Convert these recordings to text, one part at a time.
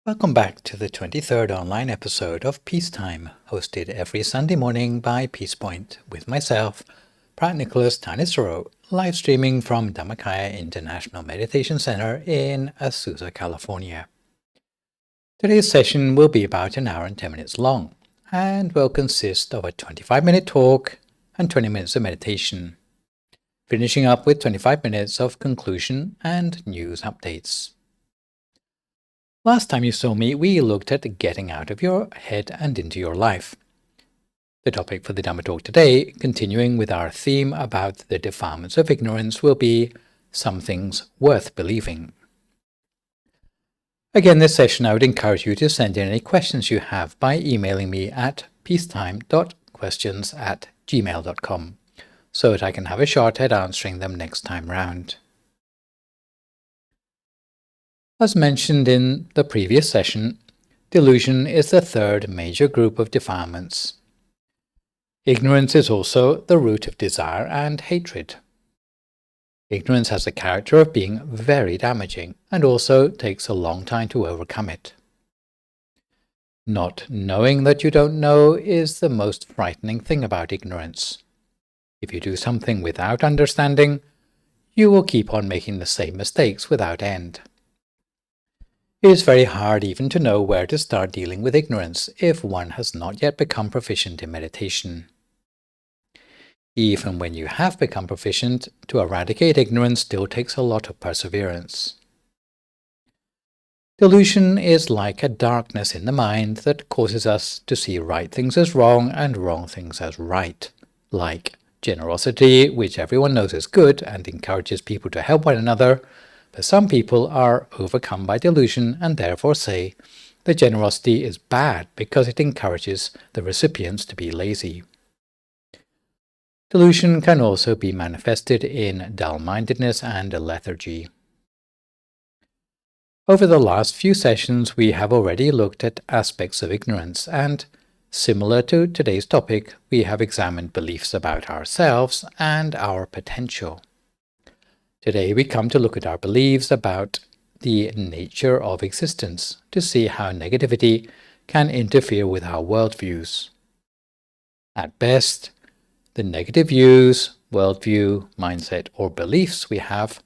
Welcome back to the 23rd online episode of Peacetime, hosted every Sunday morning by Peace Point with myself, Phra Nicholas Thanissaro, live streaming from Dhammakaya International Meditation Center in Azusa, California. Today's session will be about an hour and 10 minutes long and will consist of a 25-minute talk and 20 minutes of meditation, finishing up with 25 minutes of conclusion and news updates. Last time you saw me, we looked at getting out of your head and into your life. The topic for the Dhamma talk today, continuing with our theme about the defilements of ignorance, will be some things worth believing. Again, this session I would encourage you to send in any questions you have by emailing me at peacetime.questions@gmail.com so that I can have a shot at answering them next time round. As mentioned in the previous session, delusion is the third major group of defilements. Ignorance is also the root of desire and hatred. Ignorance has the character of being very damaging and also takes a long time to overcome it. Not knowing that you don't know is the most frightening thing about ignorance. If you do something without understanding, you will keep on making the same mistakes without end. It is very hard even to know where to start dealing with ignorance if one has not yet become proficient in meditation. Even when you have become proficient, to eradicate ignorance still takes a lot of perseverance. Delusion is like a darkness in the mind that causes us to see right things as wrong and wrong things as right, like generosity, which everyone knows is good and encourages people to help one another, but some people are overcome by delusion and therefore say that generosity is bad because it encourages the recipients to be lazy. Delusion can also be manifested in dull-mindedness and lethargy. Over the last few sessions, we have already looked at aspects of ignorance, and similar to today's topic, we have examined beliefs about ourselves and our potential. Today we come to look at our beliefs about the nature of existence to see how negativity can interfere with our worldviews. At best, the negative views, worldview, mindset, or beliefs we have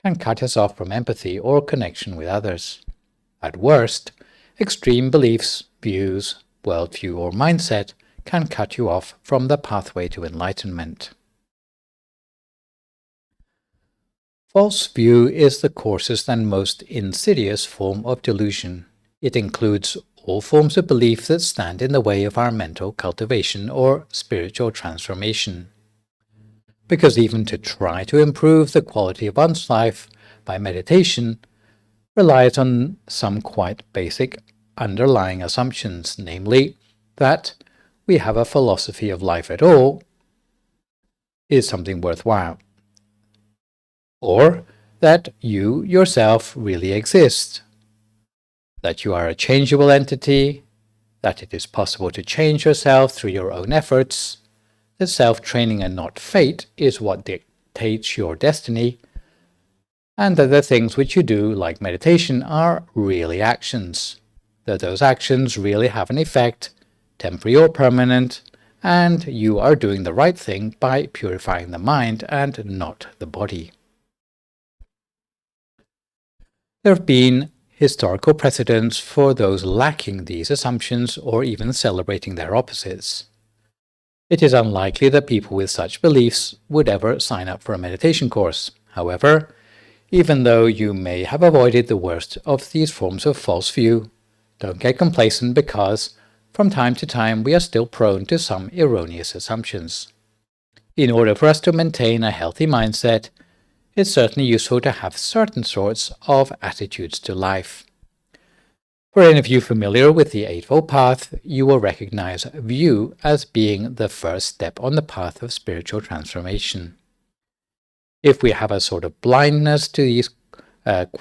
can cut us off from empathy or connection with others. At worst, extreme beliefs, views, worldview, or mindset can cut you off from the pathway to enlightenment. False view is the coarsest and most insidious form of delusion. It includes all forms of belief that stand in the way of our mental cultivation or spiritual transformation. Because even to try to improve the quality of one's life by meditation relies on some quite basic underlying assumptions, namely that we have a philosophy of life at all is something worthwhile, or that you yourself really exist, that you are a changeable entity, that it is possible to change yourself through your own efforts, that self-training and not fate is what dictates your destiny, and that the things which you do, like meditation, are really actions, that those actions really have an effect, temporary or permanent, and you are doing the right thing by purifying the mind and not the body. There have been historical precedents for those lacking these assumptions or even celebrating their opposites. It is unlikely that people with such beliefs would ever sign up for a meditation course. However, even though you may have avoided the worst of these forms of false view, don't get complacent because, from time to time, we are still prone to some erroneous assumptions. In order for us to maintain a healthy mindset, it's certainly useful to have certain sorts of attitudes to life. For any of you familiar with the Eightfold Path, you will recognize view as being the first step on the path of spiritual transformation. If we have a sort of blindness to these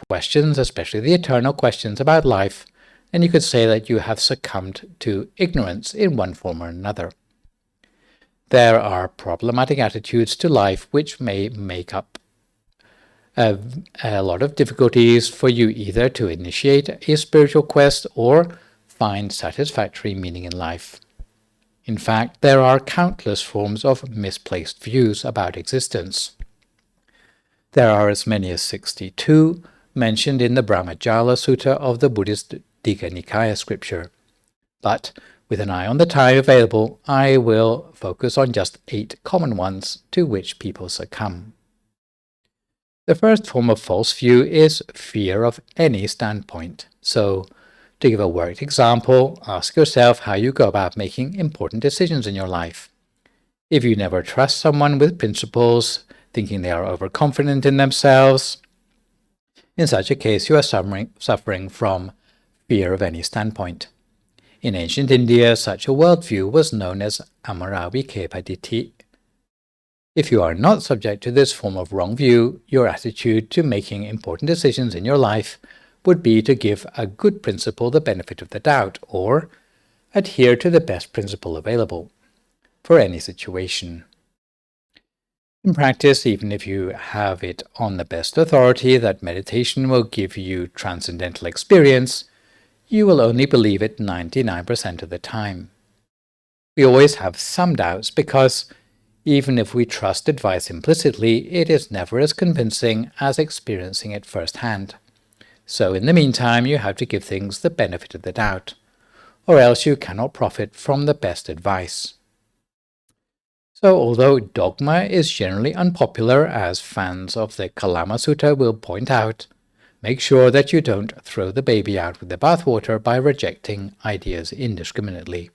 questions, especially the eternal questions about life, then you could say that you have succumbed to ignorance in one form or another. There are problematic attitudes to life which may make up a lot of difficulties for you either to initiate a spiritual quest or find satisfactory meaning in life. In fact, there are countless forms of misplaced views about existence. There are as many as 62 mentioned in the Brahmajala Sutta of the Buddhist Digha Nikaya scripture. But with an eye on the time available, I will focus on just 8 common ones to which people succumb. The first form of false view is fear of any standpoint. So, to give a worked example, ask yourself how you go about making important decisions in your life. If you never trust someone with principles, thinking they are overconfident in themselves, in such a case you are suffering from fear of any standpoint. In ancient India, such a worldview was known as Amaravikepaditi. If you are not subject to this form of wrong view, your attitude to making important decisions in your life would be to give a good principle the benefit of the doubt, or adhere to the best principle available for any situation. In practice, even if you have it on the best authority that meditation will give you transcendental experience, you will only believe it 99% of the time. We always have some doubts because even if we trust advice implicitly, it is never as convincing as experiencing it firsthand. So in the meantime, you have to give things the benefit of the doubt, or else you cannot profit from the best advice. So although dogma is generally unpopular, as fans of the Kalama Sutta will point out, make sure that you don't throw the baby out with the bathwater by rejecting ideas indiscriminately.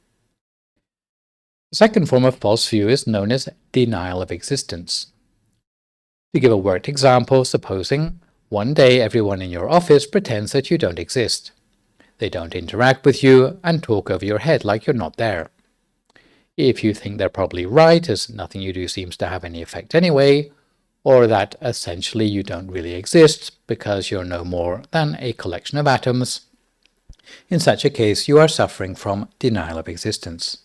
The second form of false view is known as denial of existence. To give a worked example, supposing one day everyone in your office pretends that you don't exist. They don't interact with you and talk over your head like you're not there. If you think they're probably right, as nothing you do seems to have any effect anyway, or that essentially you don't really exist because you're no more than a collection of atoms, in such a case you are suffering from denial of existence.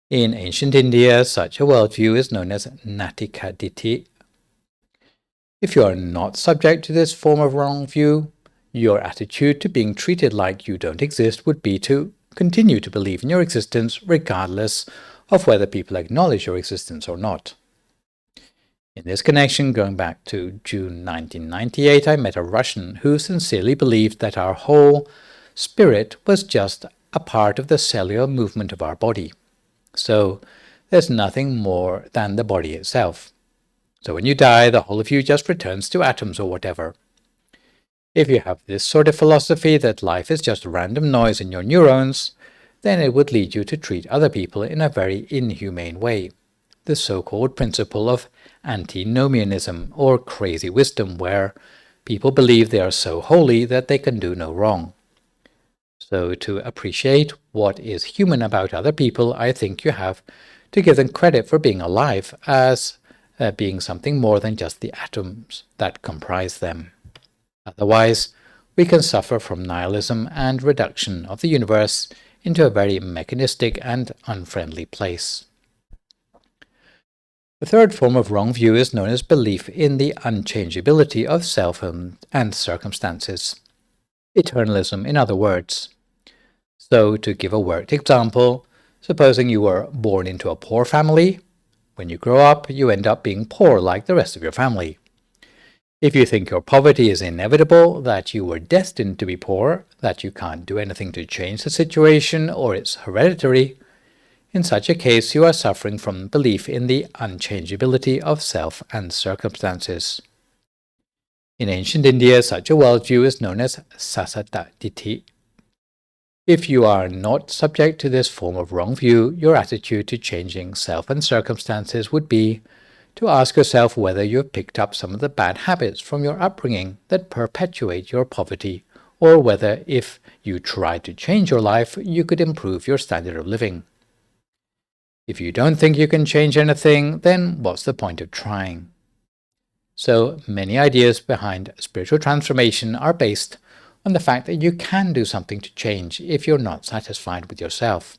In ancient India, such a worldview is known as Natikaditi. If you are not subject to this form of wrong view, your attitude to being treated like you don't exist would be to continue to believe in your existence regardless of whether people acknowledge your existence or not. In this connection, going back to June 1998, I met a Russian who sincerely believed that our whole spirit was just a part of the cellular movement of our body. So there's nothing more than the body itself. So when you die, the whole of you just returns to atoms or whatever. If you have this sort of philosophy that life is just random noise in your neurons, then it would lead you to treat other people in a very inhumane way. The so-called principle of antinomianism, or crazy wisdom, where people believe they are so holy that they can do no wrong. So to appreciate what is human about other people, I think you have to give them credit for being alive as being something more than just the atoms that comprise them. Otherwise, we can suffer from nihilism and reduction of the universe into a very mechanistic and unfriendly place. The third form of wrong view is known as belief in the unchangeability of self and circumstances. Eternalism, in other words. So, to give a worked example, supposing you were born into a poor family, when you grow up, you end up being poor like the rest of your family. If you think your poverty is inevitable, that you were destined to be poor, that you can't do anything to change the situation, or it's hereditary, in such a case you are suffering from belief in the unchangeability of self and circumstances. In ancient India, such a worldview is known as Sasata Ditti. If you are not subject to this form of wrong view, your attitude to changing self and circumstances would be to ask yourself whether you have picked up some of the bad habits from your upbringing that perpetuate your poverty, or whether if you tried to change your life, you could improve your standard of living. If you don't think you can change anything, then what's the point of trying? So many ideas behind spiritual transformation are based on the fact that you can do something to change if you're not satisfied with yourself.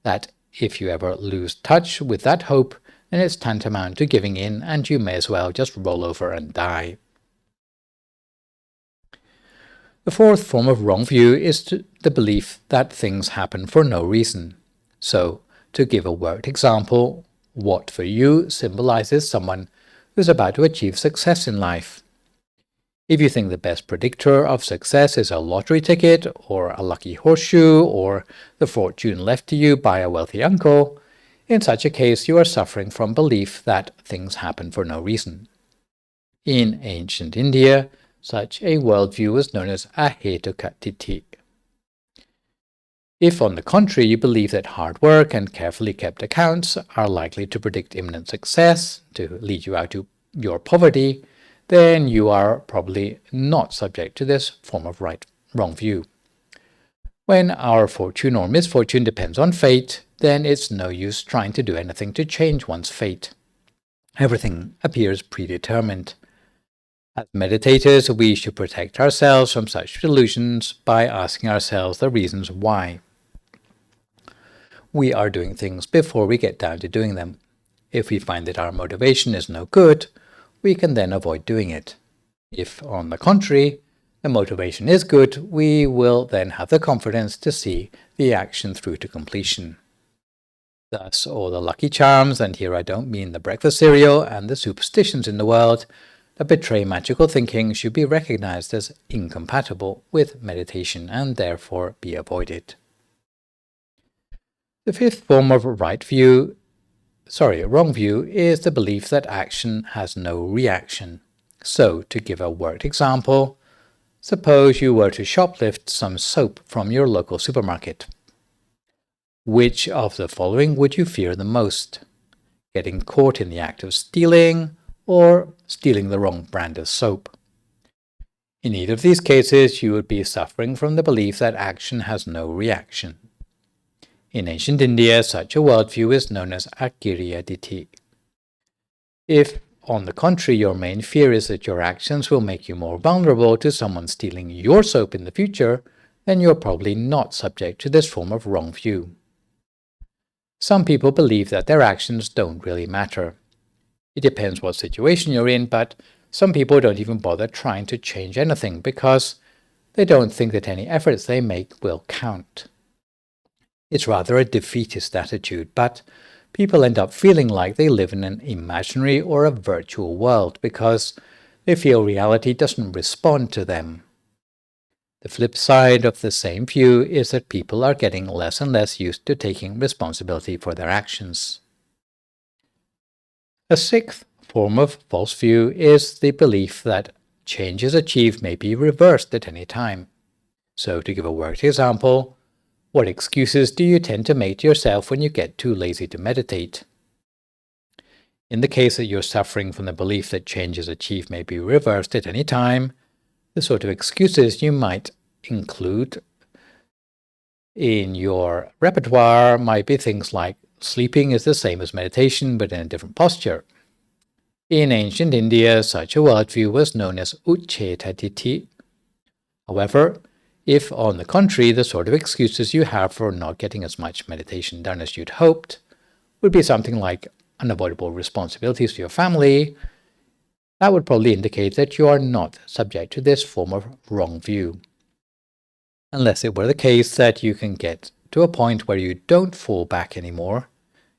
That if you ever lose touch with that hope, then it's tantamount to giving in and you may as well just roll over and die. The fourth form of wrong view is the belief that things happen for no reason. So, to give a worked example, what for you symbolizes someone who's about to achieve success in life. If you think the best predictor of success is a lottery ticket, or a lucky horseshoe, or the fortune left to you by a wealthy uncle, in such a case you are suffering from belief that things happen for no reason. In ancient India, such a worldview was known as ahetuka. If, on the contrary, you believe that hard work and carefully kept accounts are likely to predict imminent success, to lead you out to your poverty, then you are probably not subject to this form of wrong view. When our fortune or misfortune depends on fate, then it's no use trying to do anything to change one's fate. Everything appears predetermined. As meditators, we should protect ourselves from such delusions by asking ourselves the reasons why we are doing things before we get down to doing them. If we find that our motivation is no good, we can then avoid doing it. If, on the contrary, the motivation is good, we will then have the confidence to see the action through to completion. Thus, all the lucky charms, and here I don't mean the breakfast cereal, and the superstitions in the world that betray magical thinking should be recognized as incompatible with meditation and therefore be avoided. The fifth form of wrong view is the belief that action has no reaction. So, to give a worked example, suppose you were to shoplift some soap from your local supermarket. Which of the following would you fear the most? Getting caught in the act of stealing, or stealing the wrong brand of soap? In either of these cases, you would be suffering from the belief that action has no reaction. In ancient India, such a worldview is known as akiriyaditi. If, on the contrary, your main fear is that your actions will make you more vulnerable to someone stealing your soap in the future, then you're probably not subject to this form of wrong view. Some people believe that their actions don't really matter. It depends what situation you're in, but some people don't even bother trying to change anything because they don't think that any efforts they make will count. It's rather a defeatist attitude, but people end up feeling like they live in an imaginary or a virtual world because they feel reality doesn't respond to them. The flip side of the same view is that people are getting less and less used to taking responsibility for their actions. A sixth form of false view is the belief that changes achieved may be reversed at any time. So, to give a worked example, what excuses do you tend to make to yourself when you get too lazy to meditate? In the case that you're suffering from the belief that changes achieved may be reversed at any time, the sort of excuses you might include in your repertoire might be things like sleeping is the same as meditation but in a different posture. In ancient India, such a worldview was known as uchetaditi. However, if, on the contrary, the sort of excuses you have for not getting as much meditation done as you'd hoped would be something like unavoidable responsibilities to your family, that would probably indicate that you are not subject to this form of wrong view. Unless it were the case that you can get to a point where you don't fall back anymore,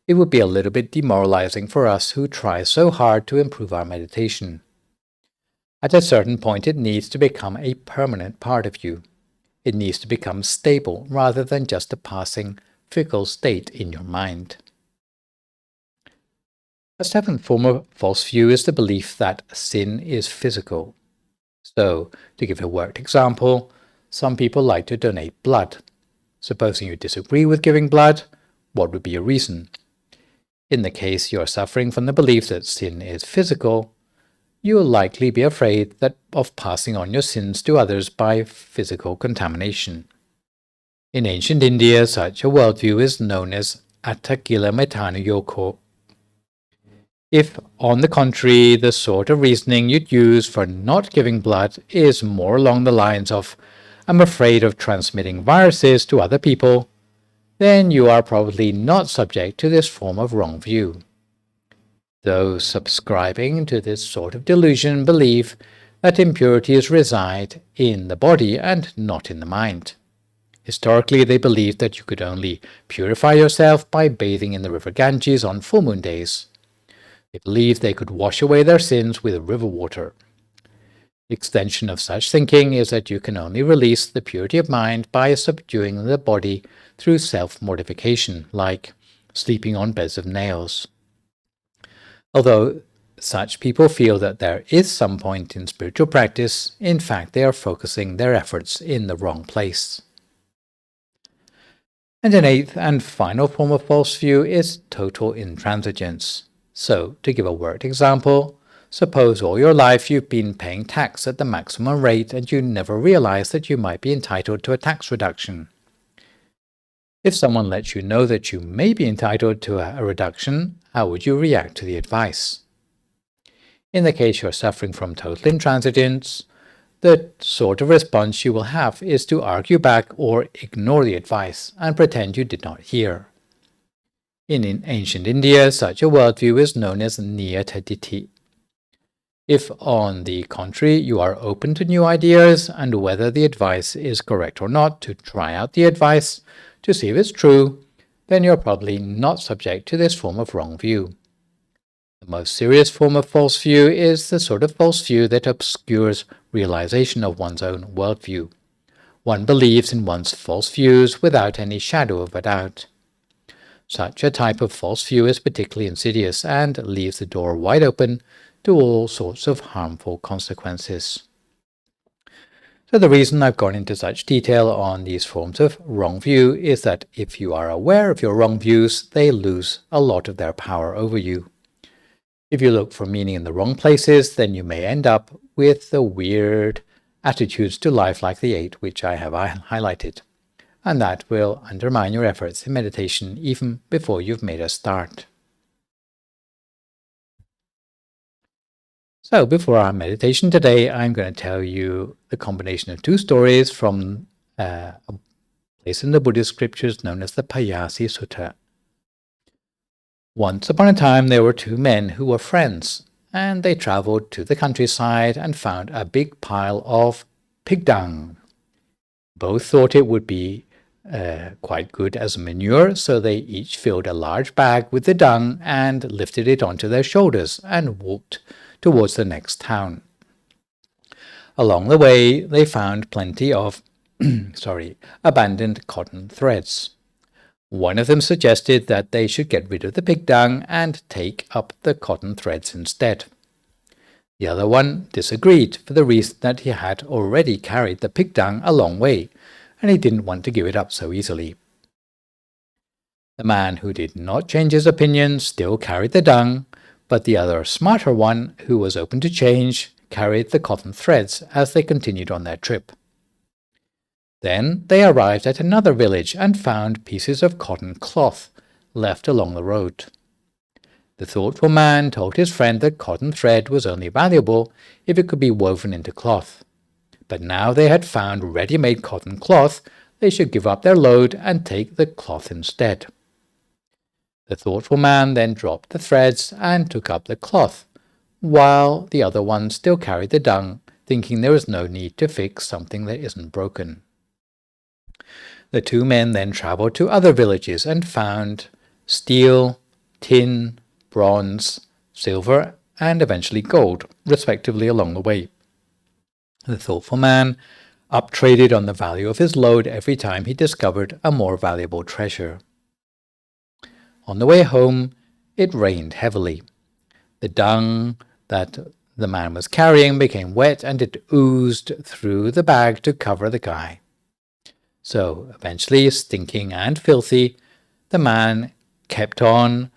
it would be a little bit demoralizing for us who try so hard to improve our meditation. At a certain point, it needs to become a permanent part of you. It needs to become stable rather than just a passing, fickle state in your mind. A seventh form of false view is the belief that sin is physical. So, to give a worked example, some people like to donate blood. Supposing you disagree with giving blood, what would be your reason? In the case you are suffering from the belief that sin is physical, you will likely be afraid of passing on your sins to others by physical contamination. In ancient India, such a worldview is known as Attakila Metanuyoko. If, on the contrary, the sort of reasoning you'd use for not giving blood is more along the lines of, I'm afraid of transmitting viruses to other people, then you are probably not subject to this form of wrong view. Those subscribing to this sort of delusion believe that impurities reside in the body and not in the mind. Historically, they believed that you could only purify yourself by bathing in the river Ganges on full moon days. They believed they could wash away their sins with river water. The extension of such thinking is that you can only release the purity of mind by subduing the body through self-mortification, like sleeping on beds of nails. Although such people feel that there is some point in spiritual practice, in fact they are focusing their efforts in the wrong place. And an eighth and final form of false view is total intransigence. So, to give a worked example, suppose all your life you've been paying tax at the maximum rate and you never realized that you might be entitled to a tax reduction. If someone lets you know that you may be entitled to a reduction, how would you react to the advice? In the case you're suffering from total intransigence, the sort of response you will have is to argue back or ignore the advice and pretend you did not hear. In ancient India, such a worldview is known as niyata-ditthi. If, on the contrary, you are open to new ideas and whether the advice is correct or not, to try out the advice to see if it's true, then you're probably not subject to this form of wrong view. The most serious form of false view is the sort of false view that obscures realization of one's own worldview. One believes in one's false views without any shadow of a doubt. Such a type of false view is particularly insidious and leaves the door wide open to all sorts of harmful consequences. So the reason I've gone into such detail on these forms of wrong view is that if you are aware of your wrong views, they lose a lot of their power over you. If you look for meaning in the wrong places, then you may end up with the weird attitudes to life like the 8 which I have highlighted, and that will undermine your efforts in meditation even before you've made a start. So before our meditation today, I'm going to tell you the combination of 2 stories from a place in the Buddhist scriptures known as the Payasi Sutta. Once upon a time, there were 2 men who were friends, and they traveled to the countryside and found a big pile of pig dung. Both thought it would be quite good as manure, so they each filled a large bag with the dung and lifted it onto their shoulders and walked towards the next town. Along the way, they found plenty of abandoned cotton threads. One of them suggested that they should get rid of the pig dung and take up the cotton threads instead. The other one disagreed for the reason that he had already carried the pig dung a long way, and he didn't want to give it up so easily. The man who did not change his opinion still carried the dung, but the other smarter one, who was open to change, carried the cotton threads as they continued on their trip. Then they arrived at another village and found pieces of cotton cloth left along the road. The thoughtful man told his friend that cotton thread was only valuable if it could be woven into cloth. But now they had found ready-made cotton cloth, they should give up their load and take the cloth instead. The thoughtful man then dropped the threads and took up the cloth, while the other one still carried the dung, thinking there was no need to fix something that isn't broken. The 2 men then traveled to other villages and found steel, tin, bronze, silver, and eventually gold, respectively, along the way. The thoughtful man uptraded on the value of his load every time he discovered a more valuable treasure. On the way home, it rained heavily. The dung that the man was carrying became wet and it oozed through the bag to cover the guy. So, eventually, stinking and filthy, the man kept on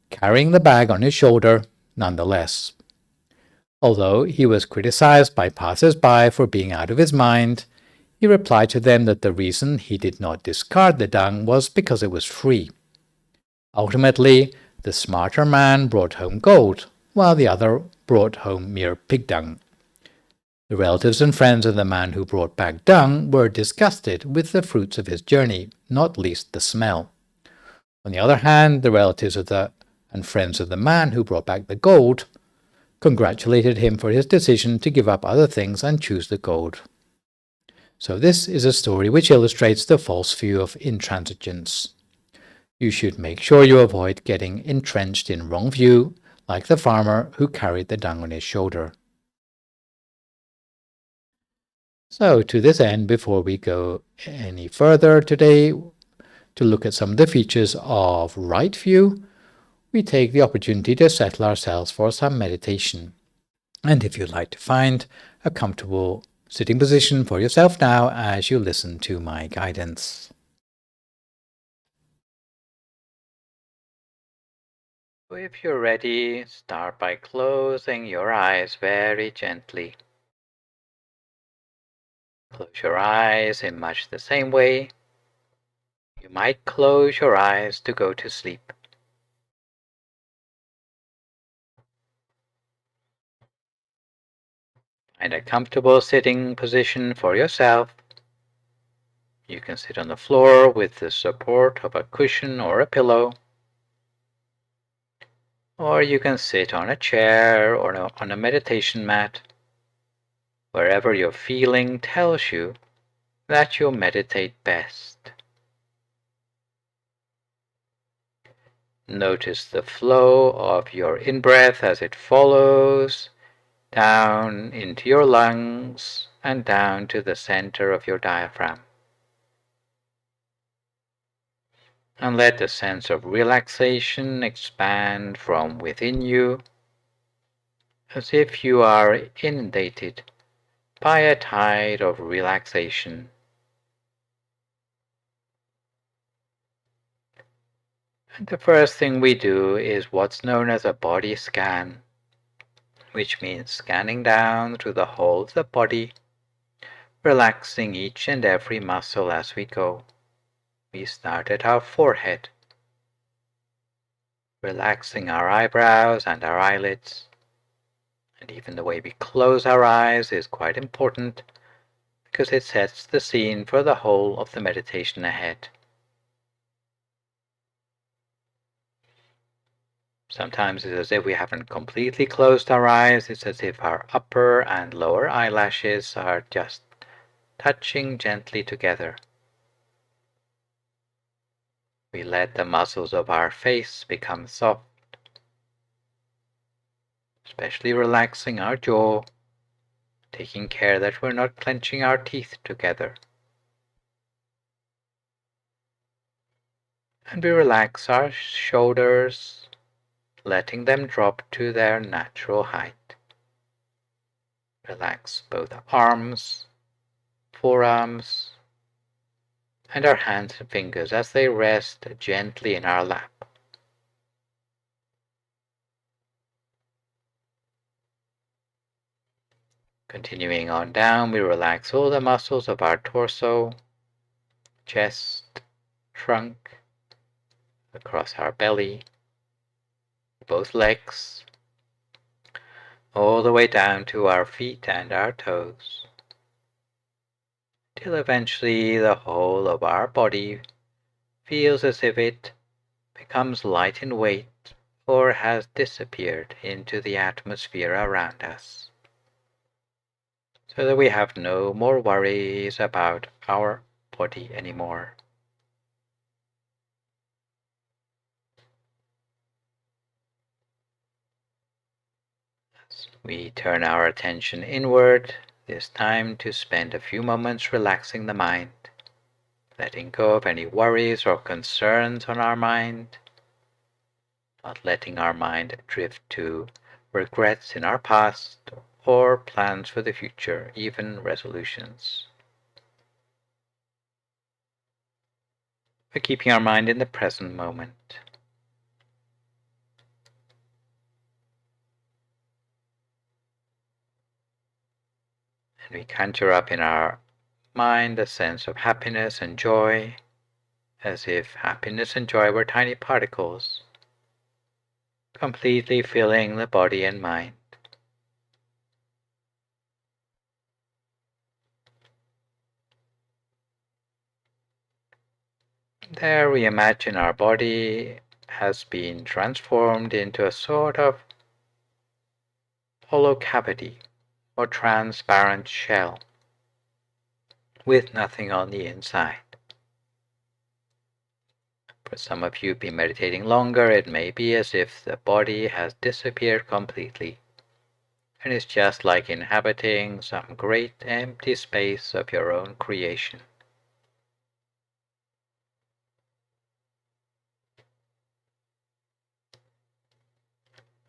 carrying the bag on his shoulder nonetheless. Although he was criticized by passers-by for being out of his mind, he replied to them that the reason he did not discard the dung was because it was free. Ultimately, the smarter man brought home gold, while the other brought home mere pig dung. The relatives and friends of the man who brought back dung were disgusted with the fruits of his journey, not least the smell. On the other hand, the relatives and friends of the man who brought back the gold congratulated him for his decision to give up other things and choose the gold. So this is a story which illustrates the false view of intransigence. You should make sure you avoid getting entrenched in wrong view, like the farmer who carried the dung on his shoulder. So to this end, before we go any further today, to look at some of the features of right view, we take the opportunity to settle ourselves for some meditation. And if you'd like to find a comfortable sitting position for yourself now as you listen to my guidance. If you're ready, start by closing your eyes very gently. Close your eyes in much the same way you might close your eyes to go to sleep. Find a comfortable sitting position for yourself. You can sit on the floor with the support of a cushion or a pillow, or you can sit on a chair or on a meditation mat, wherever your feeling tells you that you'll meditate best. Notice the flow of your in-breath as it follows down into your lungs and down to the center of your diaphragm. And let the sense of relaxation expand from within you, as if you are inundated by a tide of relaxation. And the first thing we do is what's known as a body scan, which means scanning down through the whole of the body, relaxing each and every muscle as we go. We start at our forehead, relaxing our eyebrows and our eyelids. And even the way we close our eyes is quite important, because it sets the scene for the whole of the meditation ahead. Sometimes it's as if we haven't completely closed our eyes. It's as if our upper and lower eyelashes are just touching gently together. We let the muscles of our face become soft, especially relaxing our jaw, taking care that we're not clenching our teeth together. And we relax our shoulders, letting them drop to their natural height. Relax both arms, forearms, and our hands and fingers as they rest gently in our lap. Continuing on down, we relax all the muscles of our torso, chest, trunk, across our belly, both legs, all the way down to our feet and our toes, till eventually the whole of our body feels as if it becomes light in weight or has disappeared into the atmosphere around us, so that we have no more worries about our body anymore. As we turn our attention inward, it's time to spend a few moments relaxing the mind, letting go of any worries or concerns on our mind, not letting our mind drift to regrets in our past or plans for the future, even resolutions. But keeping our mind in the present moment. And we conjure up in our mind a sense of happiness and joy, as if happiness and joy were tiny particles, completely filling the body and mind. There we imagine our body has been transformed into a sort of hollow cavity or transparent shell with nothing on the inside. For some of you be meditating longer, it may be as if the body has disappeared completely and is just like inhabiting some great empty space of your own creation.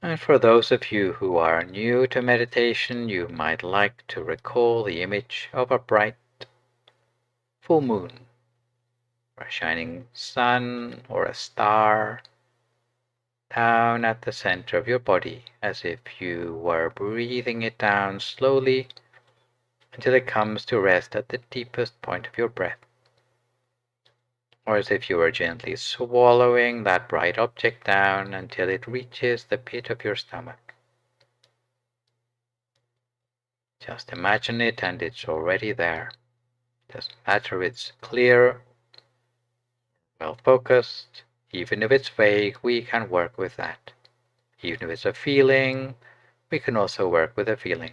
And for those of you who are new to meditation, you might like to recall the image of a bright full moon, or a shining sun, or a star down at the center of your body, as if you were breathing it down slowly until it comes to rest at the deepest point of your breath, or as if you were gently swallowing that bright object down until it reaches the pit of your stomach. Just imagine it and it's already there. Doesn't matter if it's clear, well focused, even if it's vague, we can work with that. Even if it's a feeling, we can also work with a feeling.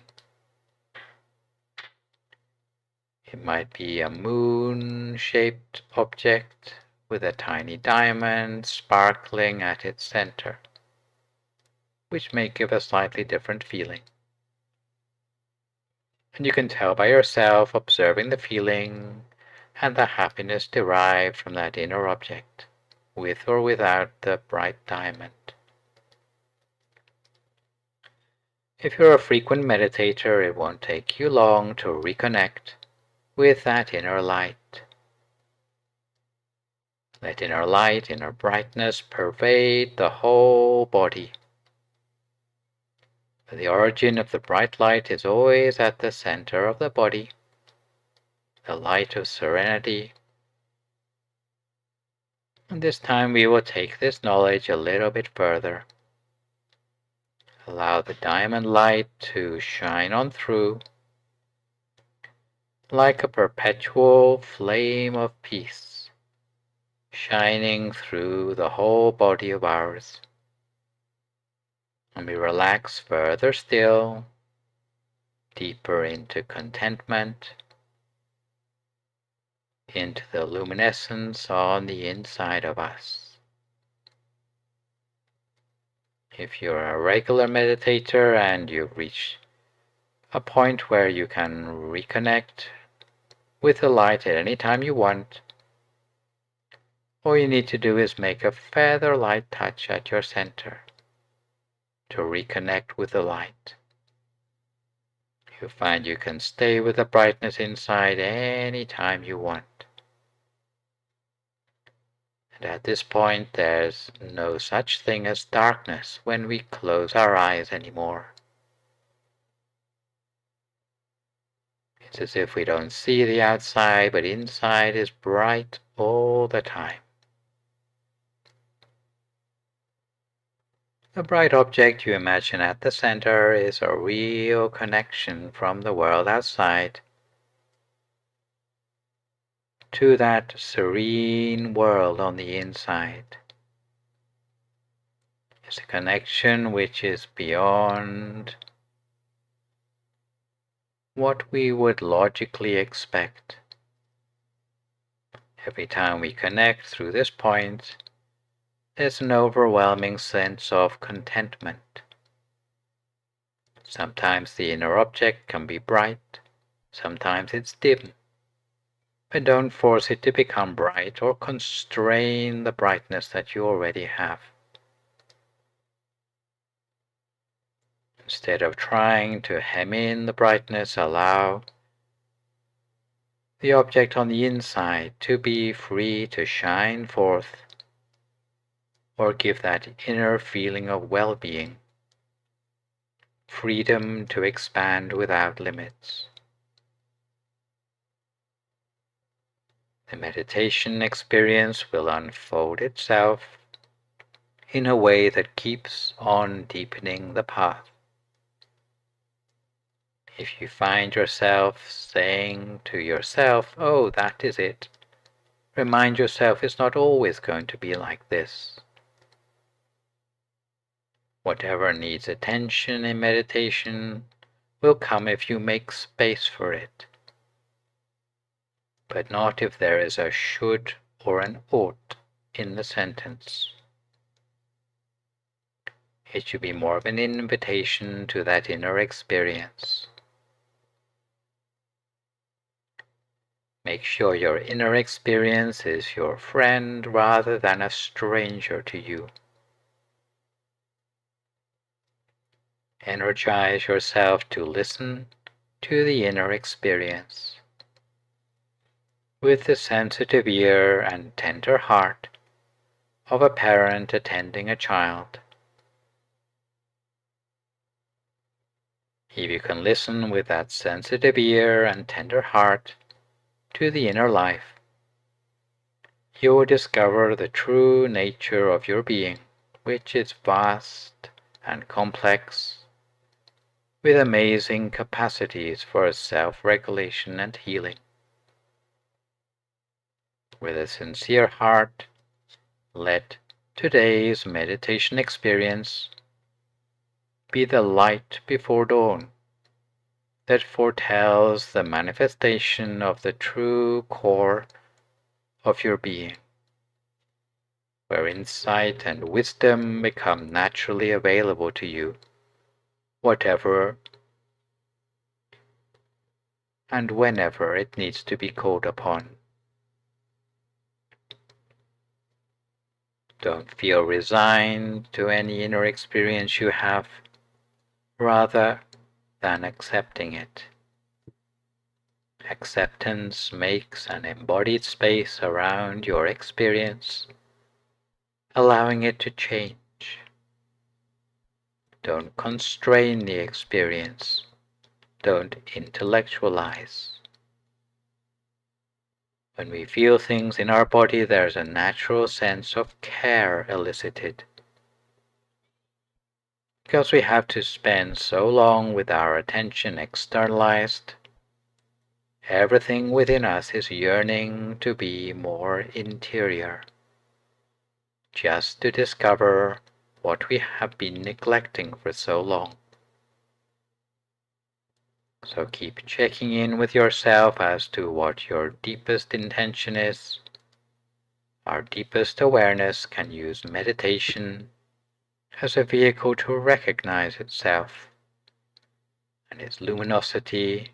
It might be a moon-shaped object with a tiny diamond sparkling at its center, which may give a slightly different feeling. And you can tell by yourself observing the feeling and the happiness derived from that inner object, with or without the bright diamond. If you're a frequent meditator, it won't take you long to reconnect with that inner light. Let inner light, inner brightness pervade the whole body. The origin of the bright light is always at the center of the body, the light of serenity. And this time we will take this knowledge a little bit further. Allow the diamond light to shine on through like a perpetual flame of peace, shining through the whole body of ours. And we relax further still, deeper into contentment, into the luminescence on the inside of us. If you're a regular meditator and you've reached a point where you can reconnect with the light at any time you want, all you need to do is make a feather light touch at your center to reconnect with the light. You find you can stay with the brightness inside any time you want. And at this point, there's no such thing as darkness when we close our eyes anymore. It's as if we don't see the outside, but inside is bright all the time. The bright object you imagine at the center is a real connection from the world outside to that serene world on the inside. It's a connection which is beyond what we would logically expect. Every time we connect through this point, there's an overwhelming sense of contentment. Sometimes the inner object can be bright, sometimes it's dim. But don't force it to become bright or constrain the brightness that you already have. Instead of trying to hem in the brightness, allow the object on the inside to be free to shine forth, or give that inner feeling of well-being, freedom to expand without limits. The meditation experience will unfold itself in a way that keeps on deepening the path. If you find yourself saying to yourself, "Oh, that is it," remind yourself it's not always going to be like this. Whatever needs attention in meditation will come if you make space for it, but not if there is a should or an ought in the sentence. It should be more of an invitation to that inner experience. Make sure your inner experience is your friend rather than a stranger to you. Energize yourself to listen to the inner experience with the sensitive ear and tender heart of a parent attending a child. If you can listen with that sensitive ear and tender heart to the inner life, you will discover the true nature of your being, which is vast and complex, with amazing capacities for self-regulation and healing. With a sincere heart, let today's meditation experience be the light before dawn that foretells the manifestation of the true core of your being, where insight and wisdom become naturally available to you, whatever and whenever it needs to be called upon. Don't feel resigned to any inner experience you have, rather than accepting it. Acceptance makes an embodied space around your experience, allowing it to change. Don't constrain the experience. Don't intellectualize. When we feel things in our body, there's a natural sense of care elicited. Because we have to spend so long with our attention externalized, everything within us is yearning to be more interior, just to discover what we have been neglecting for so long. So keep checking in with yourself as to what your deepest intention is. Our deepest awareness can use meditation as a vehicle to recognize itself and its luminosity,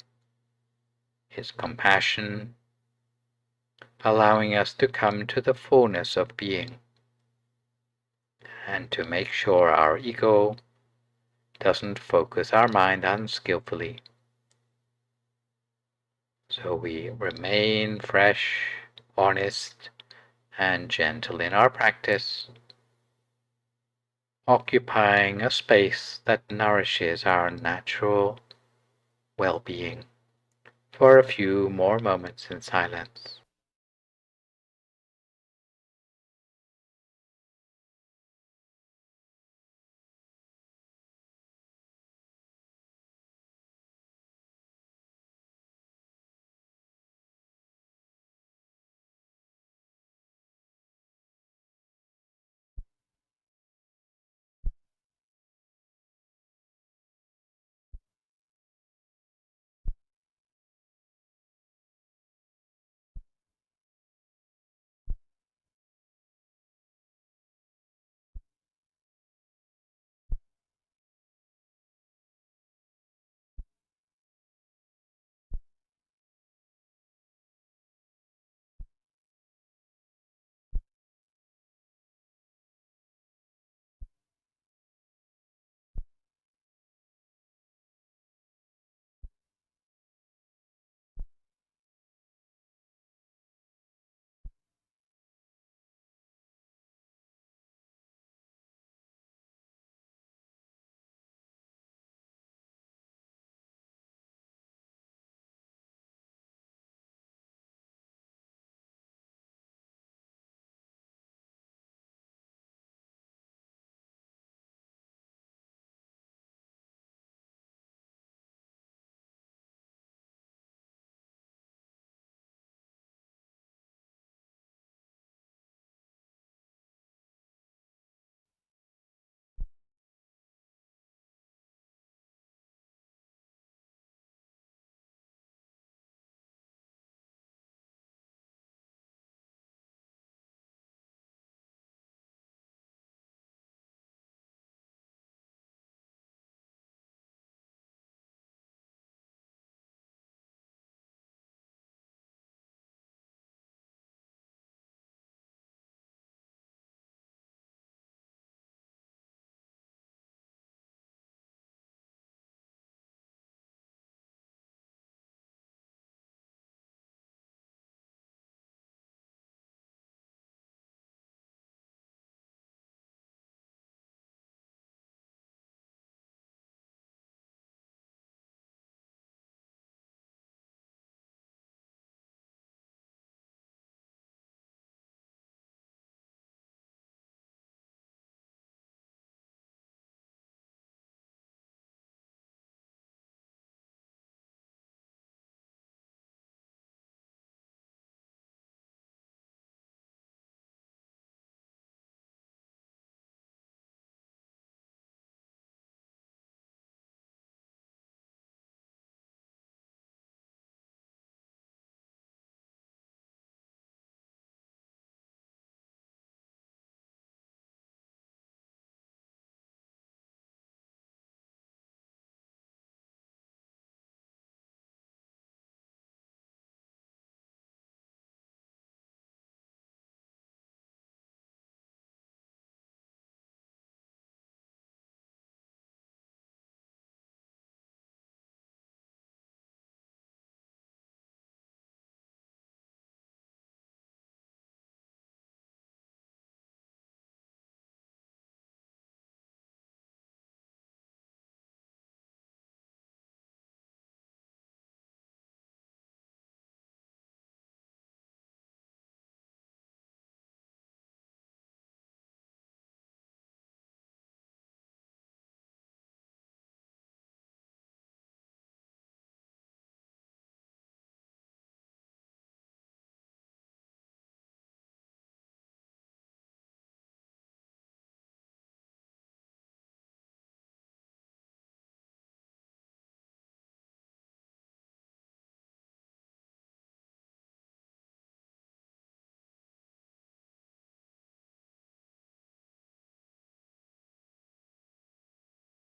its compassion, allowing us to come to the fullness of being, and to make sure our ego doesn't focus our mind unskillfully. So we remain fresh, honest, and gentle in our practice, occupying a space that nourishes our natural well-being for a few more moments in silence.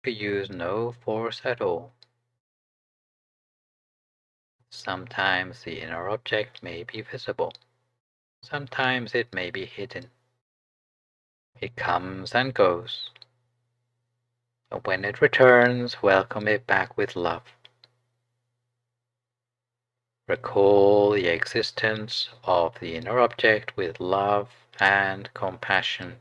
to use no force at all. Sometimes the inner object may be visible. Sometimes it may be hidden. It comes and goes. But when it returns, welcome it back with love. Recall the existence of the inner object with love and compassion.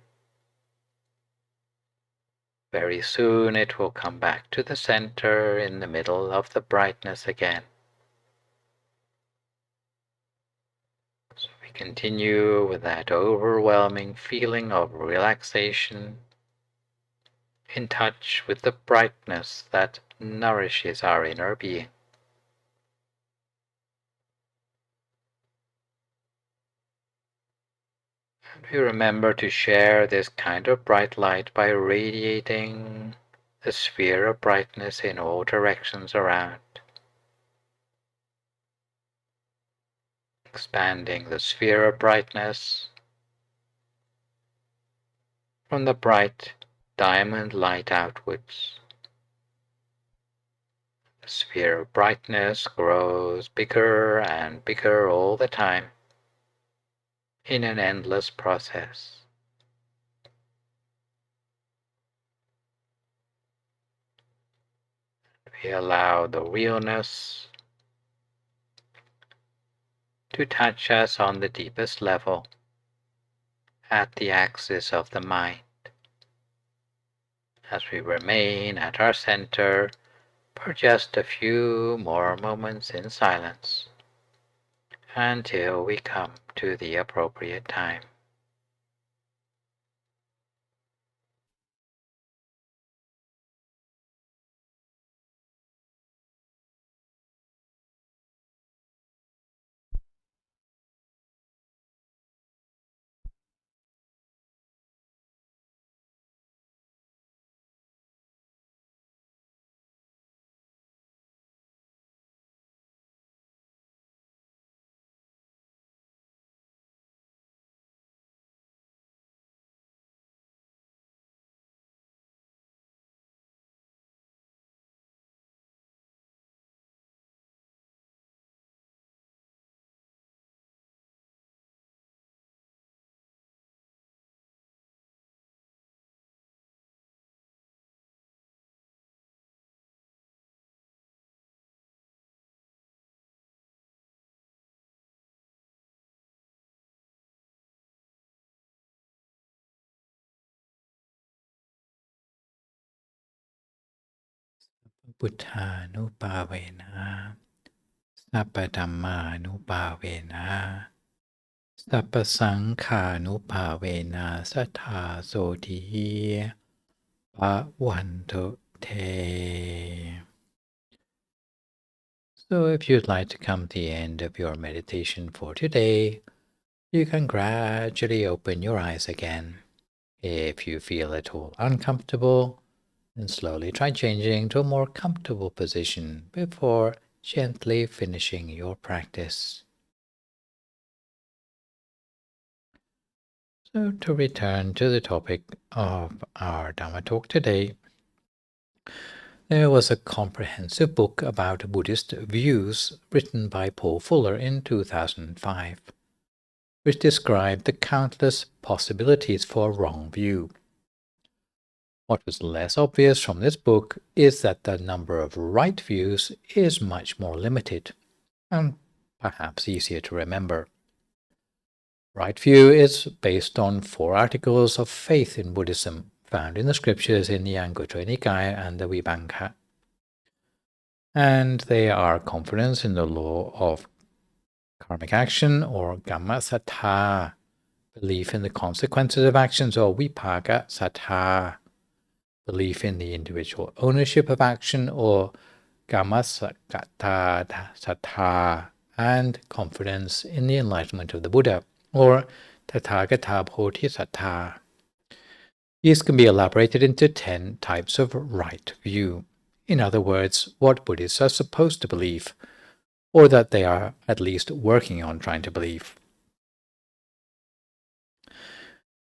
Very soon it will come back to the center in the middle of the brightness again. So we continue with that overwhelming feeling of relaxation, in touch with the brightness that nourishes our inner being. And we remember to share this kind of bright light by radiating the sphere of brightness in all directions around, expanding the sphere of brightness from the bright diamond light outwards. The sphere of brightness grows bigger and bigger all the time in an endless process. We allow the realness to touch us on the deepest level, at the axis of the mind, as we remain at our center for just a few more moments in silence, until we come to the appropriate time. Buddhanupavena, Sabbatammanupavena, Sappasangkhanupavena, Sattha Sodhi Bhavantu Te. So if you'd like to come to the end of your meditation for today, you can gradually open your eyes again. If you feel at all uncomfortable, then slowly try changing to a more comfortable position before gently finishing your practice. So to return to the topic of our Dhamma talk today, there was a comprehensive book about Buddhist views written by Paul Fuller in 2005, which described the countless possibilities for a wrong view. What was less obvious from this book is that the number of right views is much more limited, and perhaps easier to remember. Right view is based on 4 articles of faith in Buddhism, found in the scriptures in the Anguttara Nikaya and the Vibhanka. And they are confidence in the law of karmic action, or Kamma Sattha, belief in the consequences of actions, or Vipaka Sattha, belief in the individual ownership of action, or Kammasakata Sattha, and confidence in the enlightenment of the Buddha, or Tathagata Bodhisattva. These can be elaborated into 10 types of right view. In other words, what Buddhists are supposed to believe, or that they are at least working on trying to believe.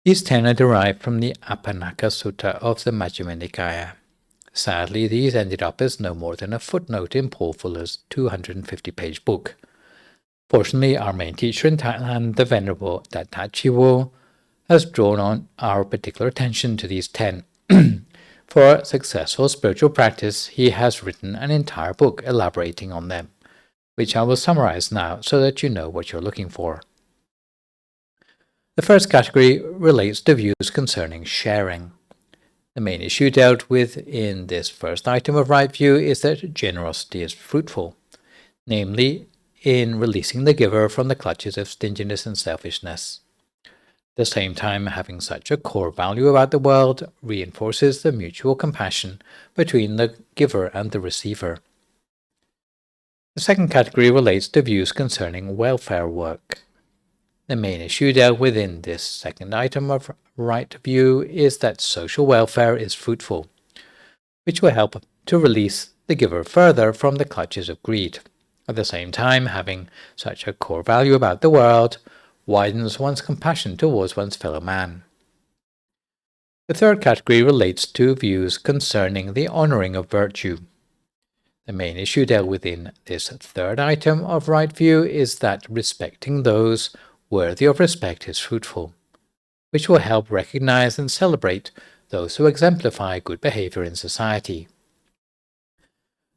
These 10 are derived from the Apannaka Sutta of the Majjhima Nikaya, Sadly, these ended up as no more than a footnote in Paul Fuller's 250-page book. Fortunately, our main teacher in Thailand, the Venerable Dat Tachiwo, has drawn on our particular attention to these 10. For successful spiritual practice, he has written an entire book elaborating on them, which I will summarize now so that you know what you're looking for. The first category relates to views concerning sharing. The main issue dealt with in this first item of right view is that generosity is fruitful, namely in releasing the giver from the clutches of stinginess and selfishness. At the same time, having such a core value about the world reinforces the mutual compassion between the giver and the receiver. The second category relates to views concerning welfare work. The main issue dealt with in this second item of right view is that social welfare is fruitful, which will help to release the giver further from the clutches of greed. At the same time, having such a core value about the world widens one's compassion towards one's fellow man. The third category relates to views concerning the honoring of virtue. The main issue dealt with in this third item of right view is that respecting those worthy of respect is fruitful, which will help recognize and celebrate those who exemplify good behavior in society.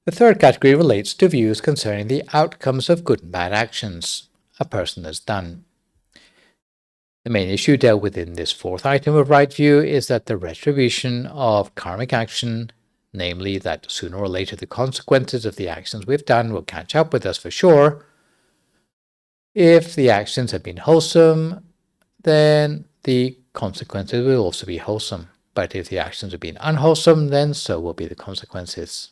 The third category relates to views concerning the outcomes of good and bad actions a person has done. The main issue dealt with in this fourth item of right view is that the retribution of karmic action, namely that sooner or later the consequences of the actions we've done will catch up with us for sure. If the actions have been wholesome, then the consequences will also be wholesome. But if the actions have been unwholesome, then so will be the consequences.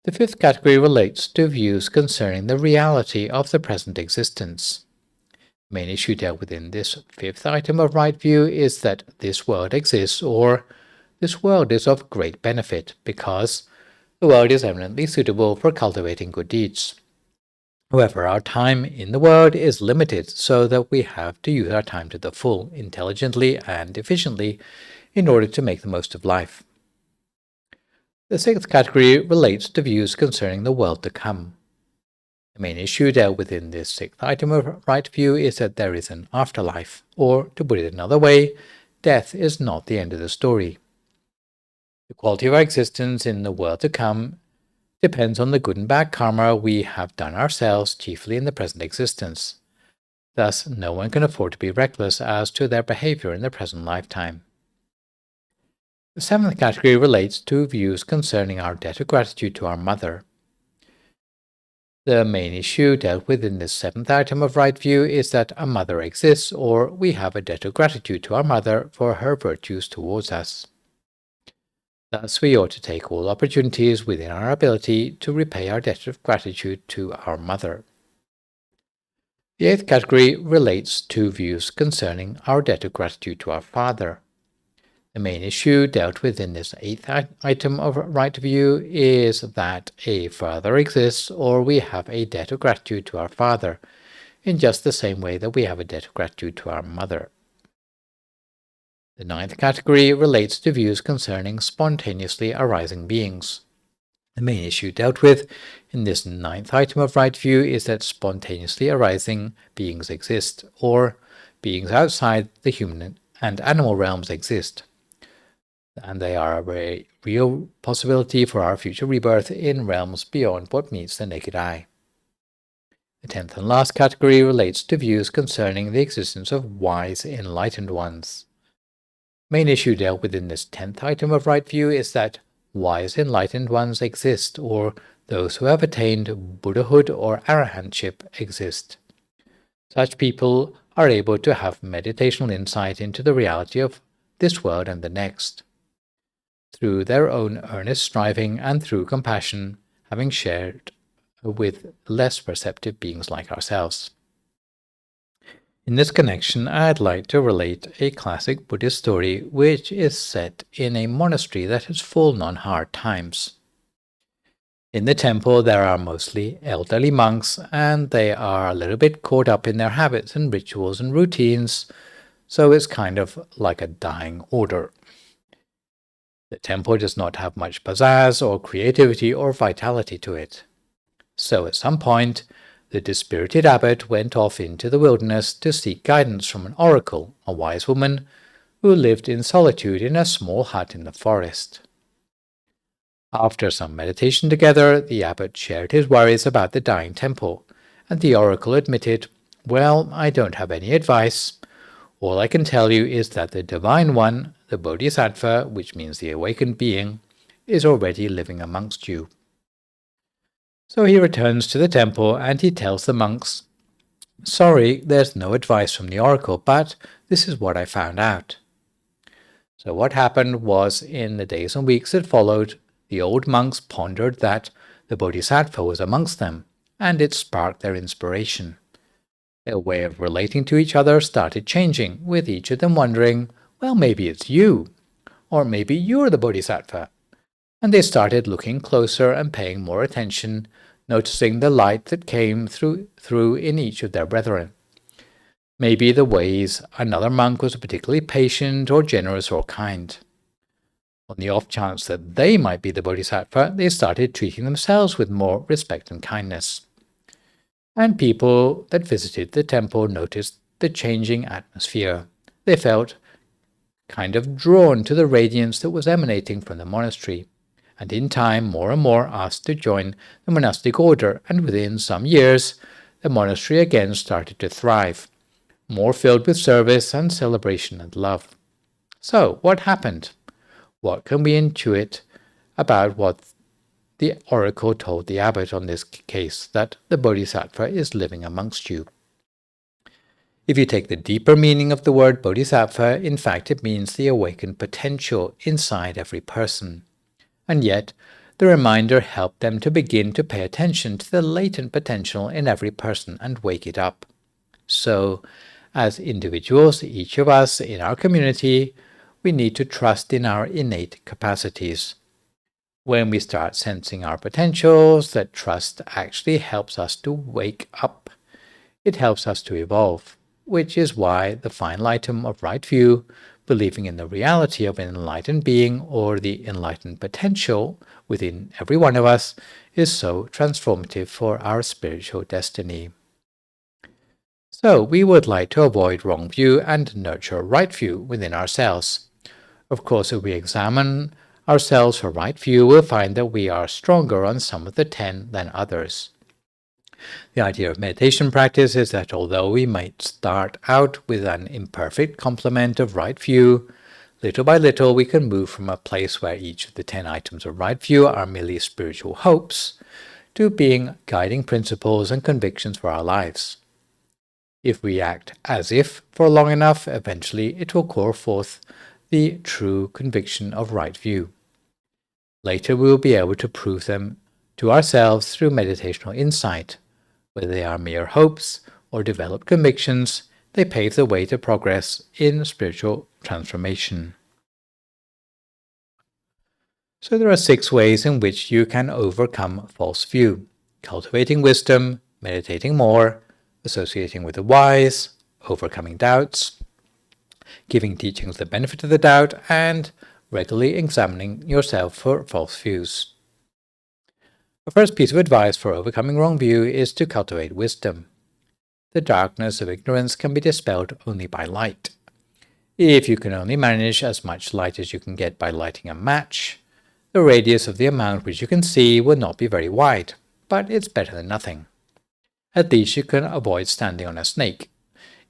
The fifth category relates to views concerning the reality of the present existence. The main issue dealt with in this fifth item of right view is that this world exists, or this world is of great benefit, because the world is eminently suitable for cultivating good deeds. However, our time in the world is limited, so that we have to use our time to the full, intelligently and efficiently, in order to make the most of life. The sixth category relates to views concerning the world to come. The main issue dealt with in this sixth item of right view is that there is an afterlife, or, to put it another way, death is not the end of the story. The quality of our existence in the world to come depends on the good and bad karma we have done ourselves, chiefly in the present existence. Thus, no one can afford to be reckless as to their behavior in the present lifetime. The seventh category relates to views concerning our debt of gratitude to our mother. The main issue dealt with in this seventh item of right view is that a mother exists, or we have a debt of gratitude to our mother for her virtues towards us. Thus, we ought to take all opportunities within our ability to repay our debt of gratitude to our mother. The eighth category relates to views concerning our debt of gratitude to our father. The main issue dealt with in this eighth item of right view is that a father exists, or we have a debt of gratitude to our father, in just the same way that we have a debt of gratitude to our mother. The ninth category relates to views concerning spontaneously arising beings. The main issue dealt with in this ninth item of right view is that spontaneously arising beings exist, or beings outside the human and animal realms exist, and they are a very real possibility for our future rebirth in realms beyond what meets the naked eye. The 10th and last category relates to views concerning the existence of wise, enlightened ones. Main issue dealt with in this 10th item of right view is that wise, enlightened ones exist, or those who have attained Buddhahood or Arahantship exist. Such people are able to have meditational insight into the reality of this world and the next, through their own earnest striving and through compassion, having shared with less perceptive beings like ourselves. In this connection, I'd like to relate a classic Buddhist story which is set in a monastery that has fallen on hard times. In the temple, there are mostly elderly monks, and they are a little bit caught up in their habits and rituals and routines, so it's kind of like a dying order. The temple does not have much pizzazz or creativity or vitality to it. So at some point, the dispirited abbot went off into the wilderness to seek guidance from an oracle, a wise woman, who lived in solitude in a small hut in the forest. After some meditation together, the abbot shared his worries about the dying temple, and the oracle admitted, "Well, I don't have any advice. All I can tell you is that the Divine One, the Bodhisattva, which means the awakened being, is already living amongst you." So he returns to the temple and he tells the monks, "Sorry, there's no advice from the oracle, but this is what I found out." So what happened was, in the days and weeks that followed, the old monks pondered that the Bodhisattva was amongst them, and it sparked their inspiration. Their way of relating to each other started changing, with each of them wondering, well, maybe it's you, or maybe you're the Bodhisattva. And they started looking closer and paying more attention, noticing the light that came through in each of their brethren. Maybe the ways another monk was particularly patient or generous or kind. On the off chance that they might be the Bodhisattva, they started treating themselves with more respect and kindness. And people that visited the temple noticed the changing atmosphere. They felt kind of drawn to the radiance that was emanating from the monastery, and in time more and more asked to join the monastic order, and within some years the monastery again started to thrive, more filled with service and celebration and love. So, what happened? What can we intuit about what the oracle told the abbot on this case, that the Bodhisattva is living amongst you? If you take the deeper meaning of the word Bodhisattva, in fact it means the awakened potential inside every person. And yet, the reminder helped them to begin to pay attention to the latent potential in every person and wake it up. So, as individuals, each of us in our community, we need to trust in our innate capacities. When we start sensing our potentials, that trust actually helps us to wake up. It helps us to evolve, which is why the final item of right view, believing in the reality of an enlightened being or the enlightened potential within every one of us, is so transformative for our spiritual destiny. So we would like to avoid wrong view and nurture right view within ourselves. Of course, if we examine ourselves for right view, we'll find that we are stronger on some of the 10 than others. The idea of meditation practice is that although we might start out with an imperfect complement of right view, little by little we can move from a place where each of the 10 items of right view are merely spiritual hopes to being guiding principles and convictions for our lives. If we act as if for long enough, eventually it will call forth the true conviction of right view. Later we will be able to prove them to ourselves through meditational insight. Whether they are mere hopes or developed convictions, they pave the way to progress in spiritual transformation. So there are 6 ways in which you can overcome false view: cultivating wisdom, meditating more, associating with the wise, overcoming doubts, giving teachings the benefit of the doubt, and regularly examining yourself for false views. The first piece of advice for overcoming wrong view is to cultivate wisdom. The darkness of ignorance can be dispelled only by light. If you can only manage as much light as you can get by lighting a match, the radius of the amount which you can see will not be very wide, but it's better than nothing. At least you can avoid standing on a snake.